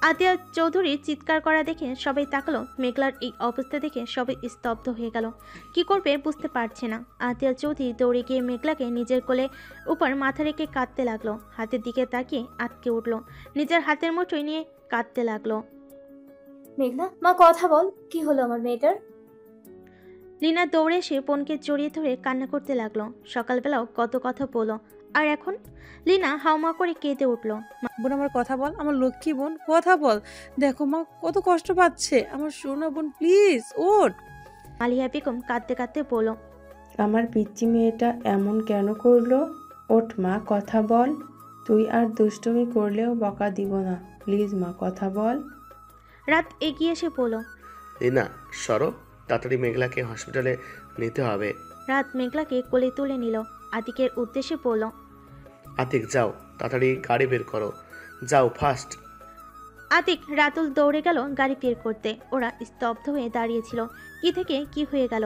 আতিয়া চৌধুরী চিৎকার করা দেখে সবাই তাকালো। মেঘলার এই অবস্থা দেখে সবাই স্তব্ধ হয়ে গেল, কি করবে বুঝতে পারছে না। আতিয়া চৌধুরী দৌড়ে গিয়ে মেঘলাকে নিজের কোলে উপর মাথা রেখে কাঁদতে লাগলো। হাতের দিকে তাকিয়ে আটকে উঠলো, নিজের হাতের মুঠোয় নিয়ে কাঁদতে লাগলো। মেঘলা, মা কথা বল, কি হলো আমার মেয়েটার? লীনা দৌড়ে এসে বোনকে জড়িয়ে ধরে কান্না করতে লাগলো। সকালবেলাও কত কথা বলো, আর এখন? লিনা হাউমা করে কেঁদে উঠল। বোন আমার কথা বল, আমার লক্ষ্মী বোন কথা বল। দেখো মা কত কষ্ট পাচ্ছে আমার সোনা বোন, প্লিজ ওঠ। মালিয়া বেগম কাঁদতে কাঁদতে বলল, আমার পিচ্চি মেয়েটা এমন কেন করলো? ওঠ মা, কথা বল। তুই আর দুষ্টুমি করলেও বকা দিব না। প্লিজ মা, কথা বল। রাত এগিয়ে এসে বলল, রিনা সরো, তাড়াতাড়ি মেঘলাকে হসপিটালে নিতে হবে। রাত মেঘলাকে কোলে তুলে নিল। আতিকের উদ্দেশ্যে বলল, আতিক যাও, তাড়াতাড়ি গাড়ি বের করো, যাও ফাস্ট। আতিক রাতুল দৌড়ে গেল গাড়ি বের করতে। ওরা স্তব্ধ হয়ে দাঁড়িয়েছিল। কি থেকে কি হয়ে গেল।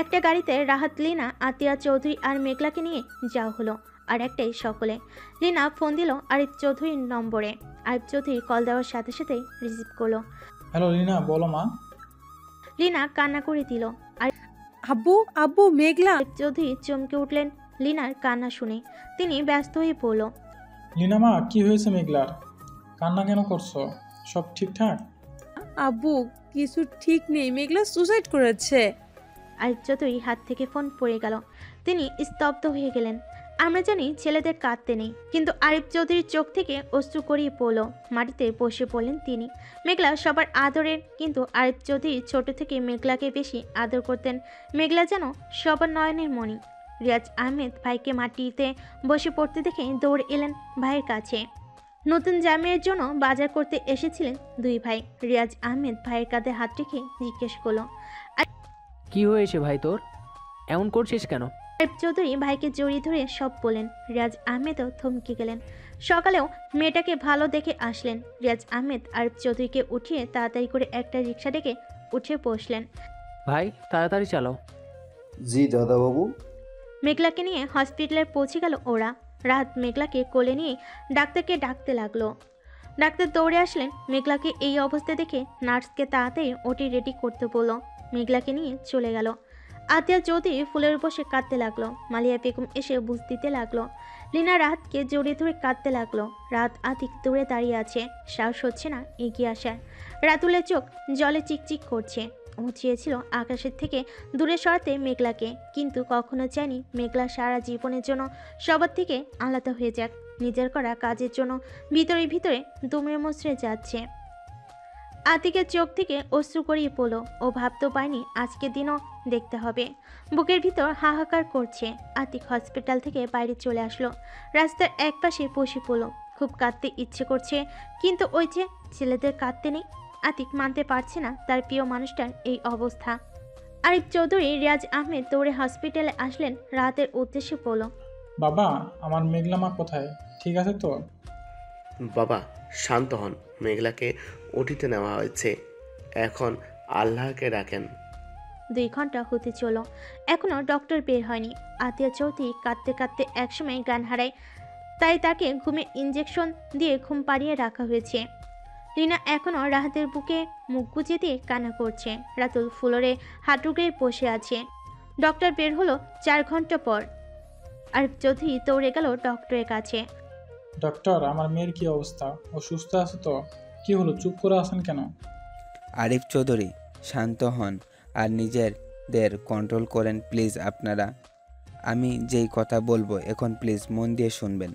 একটা গাড়িতে রাহাত, লিনা, আতিয়া চৌধুরী আর মেঘলাকে নিয়ে যাওয়া হলো। আর একটাই সকলে। লিনা ফোন দিল আরিফ চৌধুরীর নম্বরে। আরিফ চৌধুরী কল দেওয়ার সাথে সাথেই রিসিভ করলো। হ্যালো লিনা, বলো মা। লিনা কান্না করে দিল। আর আব্বু আব্বু মেঘলা। আরিফ চৌধুরী চমকে উঠলেন লিনার কান্না শুনে। তিনি ব্যস্ত হয়ে পড়ল, লিনা মা, কি হয়েছে মেঘলার? কান্না কেন করছো? সব ঠিকঠাক? আব্বু কিছু ঠিক নেই, মেঘলা সুসাইড করেছে। আরিফ চৌধুরী হাত থেকে ফোন পড়ে গেল। তিনি স্তব্ধ হয়ে গেলেন। আমরা জানি ছেলেদের কাঁদতে নেই, কিন্তু আরিফ চৌধুরীর চোখ থেকে অশ্রু গড়িয়ে পড়ল। মাটিতে বসে পড়লেন তিনি। মেঘলা সবার আদরের, কিন্তু আরিফ চৌধুরী ছোট থেকে মেঘলাকে বেশি আদর করতেন। মেঘলা যেন সবার নয়নের মণি। রিয়াজ আহমেদ ভাইকে মাটিতে বসে পড়তে দেখে দৌড় এলেন ভাইয়ের কাছে। নতুন জামাইয়ের জন্য বাজার করতে এসেছিলেন দুই ভাই। রিয়াজ আহমেদ ভাইয়ের কাঁধে হাত রেখে জিজ্ঞেস করলো, কি হয়েছে ভাই তোর? এমন করছিস কেন? আরিফ চৌধুরী ভাইকে জড়িয়ে ধরে সব বলেন। রিয়াজ আহমেদও থমকে গেলেন। সকালেও মেয়েটাকে ভালো দেখে আসলেন। রিয়াজ আহমেদ আরিফ চৌধুরীকে উঠিয়ে তাড়াতাড়ি করে একটা রিক্সা ডেকে উঠে বসলেন। ভাই তাড়াতাড়ি চালাও। জি দাদাবাবু। মেঘলাকে নিয়ে হসপিটালে পৌঁছে গেল ওরা। রাত মেঘলাকে কোলে নিয়ে ডাক্তারকে ডাকতে লাগলো। ডাক্তার দৌড়ে আসলেন। মেঘলাকে এই অবস্থা দেখে নার্সকে তাড়াতাড়ি ওটি রেডি করতে বলল। মেঘলাকে নিয়ে চলে গেল। আতিয়া চৌধুরী ফুলের বসে কাঁদতে লাগলো। মালিয়া বেগম এসে বুঝ দিতে লাগলো। লিনা রাতকে জড়িয়ে ধরে কাঁদতে লাগলো। রাত আতিক দূরে দাঁড়িয়ে আছে, সাহস হচ্ছে না এগিয়ে আসার। রাতুলের চোখ জলে চিকচিক করছে। ও চেয়েছিল আকাশের থেকে দূরে সরাতে মেঘলাকে, কিন্তু কখনো চায়নি মেঘলা সারা জীবনের জন্য সবার থেকে আলাদা হয়ে যাক। নিজের করা কাজের জন্য ভিতরে ভিতরে দুমড়ে মুচড়ে যাচ্ছে। আতিকের চোখ থেকে অশ্রু গড়িয়ে পড়ল। ও ভাবতেও পায়নি আজকের দিনও দেখতে হবে। বুকের ভিতর হাহাকার করছে। আতিক হসপিটাল থেকে বাইরে চলে আসলো। রাস্তার একপাশে বসে পড়ল। খুব কাঁদতে ইচ্ছে করছে, কিন্তু ওই যে ছেলেদের কাঁদতে নেই। আতিক মানতে পারছে না তার প্রিয় মানুষটার এই অবস্থা। আরিফ চৌধুরী, রিয়াজ আহমেদ দৌড়ে হসপিটালে আসলেন। রাতের উদ্দেশ্যে বলল, বাবা, আমার মেঘলা মা কোথায়? ঠিক আছে তো? বাবা শান্ত হন, মেঘলাকে ওটিতে নেওয়া হয়েছে, এখন আল্লাহকে ডাকেন। 2 ঘন্টা হতে চলো, এখনো ডক্টর বের হয়নি। আতিয়া চৌধুরী কাঁদতে কাঁদতে একসময় জ্ঞান হারায়, তাই তাকে ঘুমে ইঞ্জেকশন দিয়ে ঘুম পাড়িয়ে রাখা হয়েছে। রিনা এখনো রাহাতের বুকে মুখ গুজে দিয়ে কান্না করছে। রাতুল ফ্লোরে হাঁটুকে বসে আছে। ডক্টর বের হলো 4 ঘন্টা পর। আরিফ চৌধুরী দৌড়ে গেল ডক্টরের কাছে। ডক্টর, আমার মেয়ের কি অবস্থা? ও সুস্থ আছে তো? কি হলো, চুপ করে আছেন কেন? আরিফ চৌধুরী শান্ত হন আর নিজেদের কন্ট্রোল করেন প্লিজ আপনারা। আমি যেই কথা বলবো এখন প্লিজ মন দিয়ে শুনবেন।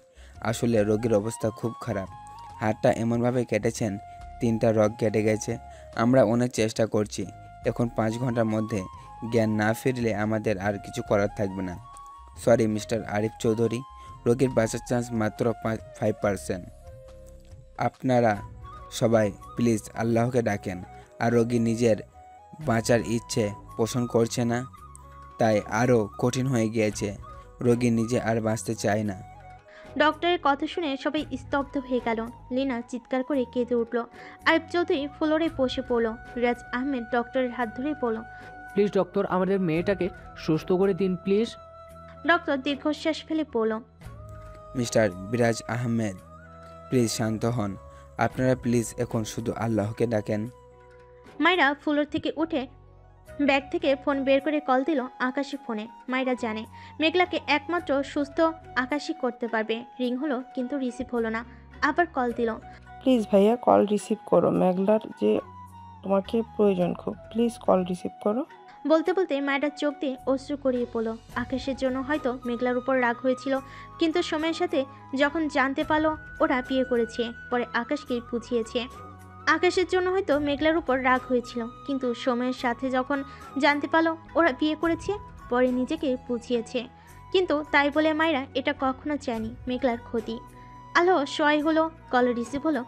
আসলে রোগীর অবস্থা খুব খারাপ। হাতটা এমনভাবে কেটেছেন 3টা রগ কেটে গেছে। আমরা অনেক চেষ্টা করছি। এখন 5 ঘন্টার মধ্যে জ্ঞান না ফিরলে আমাদের আর কিছু করার থাকবে না। সরি মিস্টার আরিফ চৌধুরী, রোগীর বাঁচার চান্স মাত্র 5%। আপনারা সবাই প্লিজ আল্লাহকে ডাকেন। আর রোগী নিজের বাঁচার ইচ্ছে পোষণ করছে না, তাই আরও কঠিন হয়ে গিয়েছে। রোগী নিজে আর বাঁচতে চায় না। ডক্টরের কথা শুনে সবাই স্তব্ধ হয়ে গেল। লিনা চিৎকার করে কেঁদে উঠল। আরিফ চৌধুরী ফ্লোরে বসে পড়ল। রিয়াজ আহমেদ ডক্টরের হাত ধরে পড়ল, প্লিজ ডক্টর, আমাদের মেয়েটাকে সুস্থ করে দিন প্লিজ। ডক্টর দীর্ঘশ্বাস ফেলে পড়ল, মিস্টার বিরাজ আহমেদ প্লিজ শান্ত হন। আপনারা প্লিজ এখন শুধু আল্লাহকে ডাকেন। মায়েরা ফ্লোর থেকে উঠে ব্যাগ থেকে ফোন বের করে কল দিল আকাশী ফোনে। মায়েরা জানে মেঘলাকে একমাত্র সুস্থ আকাশী করতে পারবে। রিং হলো কিন্তু রিসিভ হলো না। আবার কল দিল, প্লিজ ভাইয়া কল রিসিভ করো, মেঘলার যে তোমাকে প্রয়োজন খুব, প্লিজ কল রিসিভ করো। বলতে বলতে মায়েরার চোখ দিয়ে অশ্রু গড়িয়ে পড়লো। আকাশের জন্য হয়তো মেঘলার উপর রাগ হয়েছিল, কিন্তু সময়ের সাথে যখন জানতে পারলো ওরা বিয়ে করেছে, পরে আকাশকে বুঝিয়েছে। আকাশের জন্য হয়তো মেঘলার উপর রাগ হয়েছিল, কিন্তু সময়ের সাথে যখন জানতে পারলো ওরা বিয়ে করেছে, পরে নিজেকে বুঝিয়েছে। কিন্তু তাই বলে মায়েরা এটা কখনো চায়নি মেঘলার ক্ষতি। আলো সয় হলো, কল রিসিভ হলো।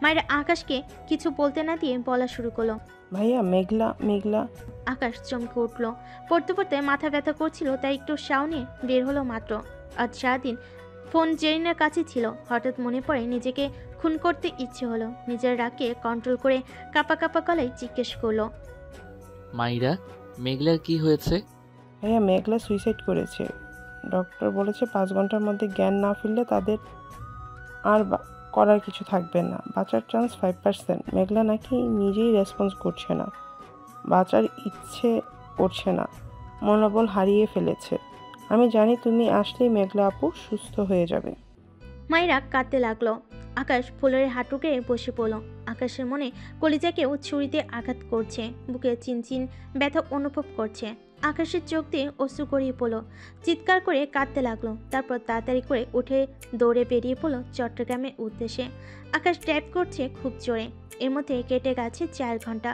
মায়েরা আকাশকে কিছু বলতে না দিয়ে বলা শুরু করলো, ভাইয়া মেঘলা মেঘলা। আকাশ চমকে উঠল। পড়তে পড়তে মাথা ব্যথা করছিল, তাই একটু সাও নিয়ে বের হলো মাত্র। আজ সারাদিন ফোন জেরিনের কাছে ছিল। হঠাৎ মনে পড়ে নিজেকে খুন করতে ইচ্ছে হলো। নিজের রাগকে কন্ট্রোল করে কাপা কাপা গলায় জিজ্ঞেস করলো, মাইরা, মেঘলার কি হয়েছে? ভাইয়া মেঘলা সুইসাইড করেছে। ডক্টর বলেছে 5 ঘন্টার মধ্যে জ্ঞান না ফিরলে তাদের আর করার কিছু থাকবে না। বাঁচার চান্স 5%। মেঘলা নাকি নিজেই রেসপন্স করছে না, বাঁচার ইচ্ছে করছে না, মনোবল হারিয়ে ফেলেছে। আমি জানি তুমি আসলেই মেঘলা আপু সুস্থ হয়ে যাবে। মায়েরা কাঁদতে লাগলো। আকাশ ফুলের হাঁটুকে বসে পড়ল। আকাশের মনে কলিজাকেও ছুরিতে আঘাত করছে, বুকে চিনচিন ব্যথা অনুভব করছে। আকাশের চোখ দিয়ে অশ্রু গড়িয়ে পড়ল, চিৎকার করে কাঁদতে লাগলো। তারপর তাড়াতাড়ি করে উঠে দৌড়ে বেরিয়ে পড়ল চট্টগ্রামের উদ্দেশ্যে। আকাশ টাইপ করছে খুব জোরে। এর মধ্যে কেটে গেছে 4 ঘন্টা।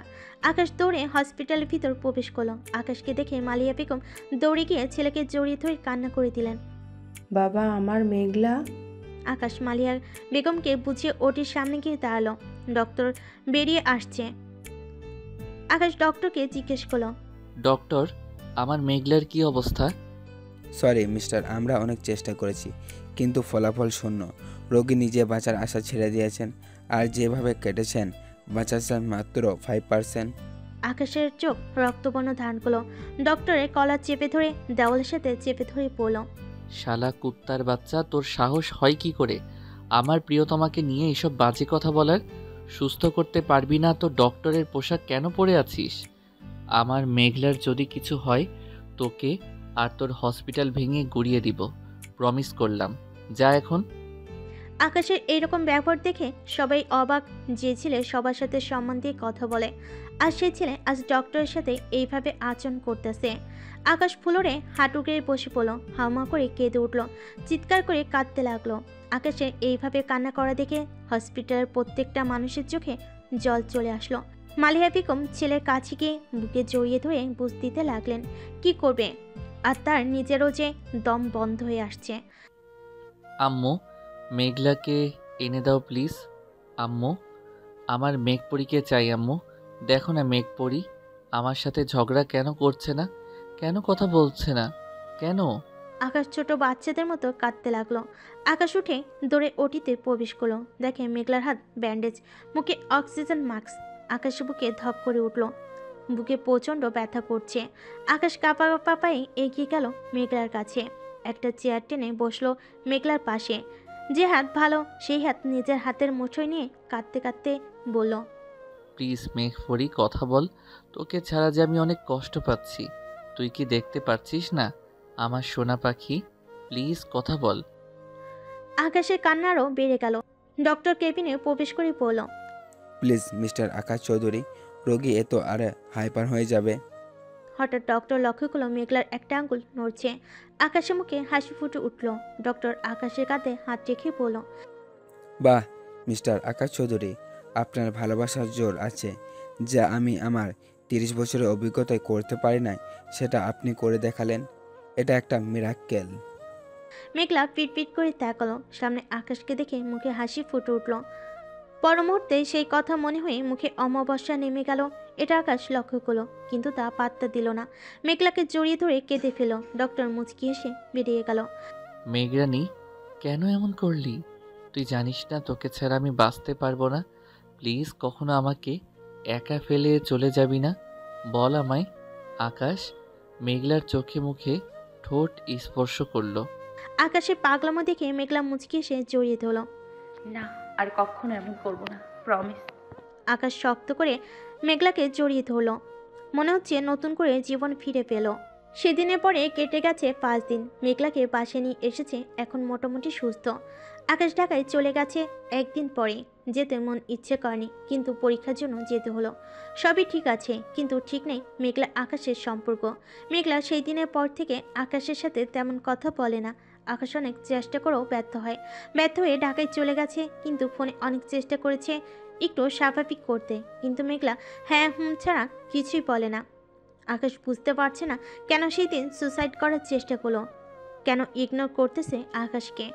আকাশ দৌড়ে হসপিটালের ভিতর প্রবেশ করলো। আকাশকে দেখে মালিয়া বেগম দৌড়ে গিয়ে ছেলেকে জড়িয়ে ধরে কান্না করে দিলেন। বাবা, আমার মেঘলা। আকাশ মালিয়া বেগমকে বুঝিয়ে ওটির সামনে গিয়ে দাঁড়ালো। ডক্টর বেরিয়ে আসছে। আকাশ ডক্টরকে জিজ্ঞেস করলো, ডক্টর, আমার মেঘলার কি অবস্থা? সরি মিস্টার, আমরা অনেক চেষ্টা করেছি, কিন্তু ফলাফল শূন্য। রোগী নিজে বাঁচার আশা ছেড়ে দিয়েছেন, আর যেভাবে কেটেছেন বাঁচার চান্স মাত্র 5%। আকাশের চোখ রক্তবর্ণ ধারণ করলো। ডক্টরের কলার চেপে ধরে দেওয়ালের সাথে চেপে ধরে পড়ল, শালা কুত্তার বাচ্চা, তোর সাহস হয় কি করে আমার প্রিয়তমাকে নিয়ে এসব বাজে কথা বলার? সুস্থ করতে পারবি না তো ডক্টরের পোশাক কেন পরে আছিস? আমার মেঘলার যদি কিছু হয়, তোকে আর তোর হসপিটাল ভেঙে গুড়িয়ে দিব, প্রমিস করলাম। যা এখন। আকাশের এইরকম ব্যবহার দেখে সবাই অবাক। যে ছেলে সবার সাথে সম্মান দিয়ে কথা বলে, আর সেই ছেলে আজ ডক্টরের সাথে এইভাবে আচরণ করতেছে। আকাশ ফ্লোরে হাঁটু গেড়ে বসে পড়ল, হাউমা করে কেঁদে উঠল, চিৎকার করে কাঁদতে লাগলো। আকাশের এইভাবে কান্না করা দেখে হসপিটালের প্রত্যেকটা মানুষের চোখে জল চলে আসলো। মালিয়া বেগম ছেলের কাছে গিয়ে বুকে জড়িয়ে ধরে বুঝ দিতে লাগলেন কি করবে, আর তার নিজেরও যে দম বন্ধ হয়ে আসছে। আম্মু, মেঘলাকে এনে দাও প্লিজ। আম্মু, আমার মেঘপরীকে চাই। আম্মু, দেখো না মেঘপরী আমার সাথে ঝগড়া কেন করছে না, কেন কথা বলছে না, কেন? আকাশ ছোট বাচ্চাদের মতো কাঁদতে লাগলো। আকাশ উঠে দৌড়ে ওটিতে প্রবেশ করলো। দেখে মেঘলার হাত ব্যান্ডেজ, মুখে অক্সিজেন মাস্ক। আকাশের বুকে ধপ করে উঠল, বুকে প্রচণ্ড ব্যথা করছে। আকাশ কাঁপা কাঁপা পায়ে এগিয়ে গেল মেঘলার কাছে। একটা চেয়ার টেনে বসলো মেঘলার পাশে। যে হাত ভালো সেই হাত নিজের হাতের মুঠোয় নিয়ে কাঁদতে কাঁদতে বলল, প্লিজ মেঘপরী কথা বল, তোকে ছাড়া যে আমি অনেক কষ্ট পাচ্ছি। তুই কি দেখতে পাচ্ছিস না আমার সোনা পাখি? প্লিজ কথা বল। আকাশের কান্না আরও বেড়ে গেল। ডক্টর কেবিনে প্রবেশ করে বলল, প্লিজ মিস্টার আকাশ চৌধুরী, রোগী এত আর হাইপার হয়ে যাবে। হঠাৎ ডক্টর লক্ষ্য করলো মেঘলার একটা আঙ্গুল নড়ছে। আকাশের মুখে হাসি ফুটে উঠল। ডক্টর আকাশের কাঁধে হাত রেখে বলল, বাহ মিস্টার আকাশ চৌধুরী, আপনার ভালোবাসার জোর আছে, যা আমি আমার 30 বছরের অভিজ্ঞতায় করতে পারি নাই, সেটা আপনি করে দেখালেন। এটা একটা মিরাক্কেল। মেঘলা পিটপিট করে তাকালো। সামনে আকাশকে দেখে মুখে হাসি ফুটে উঠল। পর মুহূর্তে সেই কথা মনে হয়ে মুখে অমাবস্যা নেমে গেল। এটা আকাশ লক্ষ্য করলো, কিন্তু তা পাত্তা দিল না। মেঘলাকে জড়িয়ে ধরে কেঁদে ফেল। ডক্টর মুচকি হেসে বেরিয়ে গেল। মেঘরানী, কেন এমন করলি? তুই জানিস না তোকে ছাড়া আমি বাঁচতে পারবো না। প্লিজ কখনো আমাকে একা ফেলে চলে যাবি না, বল আমায়। আকাশ মেঘলার চোখে মুখে ঠোঁট স্পর্শ করলো। আকাশে পাগলামো দেখে মেঘলা মুচকি হেসে জড়িয়ে ধরল। না, আর কখনো এমন করব না, প্রমিস। আকাশ শক্ত করে মেঘলাকে জড়িয়ে ধরল। মনে হচ্ছে নতুন করে জীবন ফিরে পেল। সেদিনের পরে কেটে গেছে 5 দিন। মেঘলাকে পাশে নিয়ে এসেছে, এখন মোটামুটি সুস্থ। আকাশ ঢাকায় চলে গেছে একদিন পরে। যেতে মন ইচ্ছে করেনি, কিন্তু পরীক্ষার জন্য যেতে হলো। সবই ঠিক আছে, কিন্তু ঠিক নেই মেঘলা আকাশের সম্পর্ক। মেঘলা সেই দিনের পর থেকে আকাশের সাথে তেমন কথা বলে না। আকাশ অনেক চেষ্টা করেও ব্যর্থ হয়। ব্যর্থ হয়ে ঢাকায় চলে গেছে, কিন্তু ফোনে অনেক চেষ্টা করেছে একটু স্বাভাবিক করতে, কিন্তু মেঘলা হ্যাঁ হুম ছাড়া কিছুই বলে না। আকাশ বুঝতে পারছে না কেন সেই দিন সুসাইড করার চেষ্টা করলো, কেন ইগনোর করতেছে আকাশকে।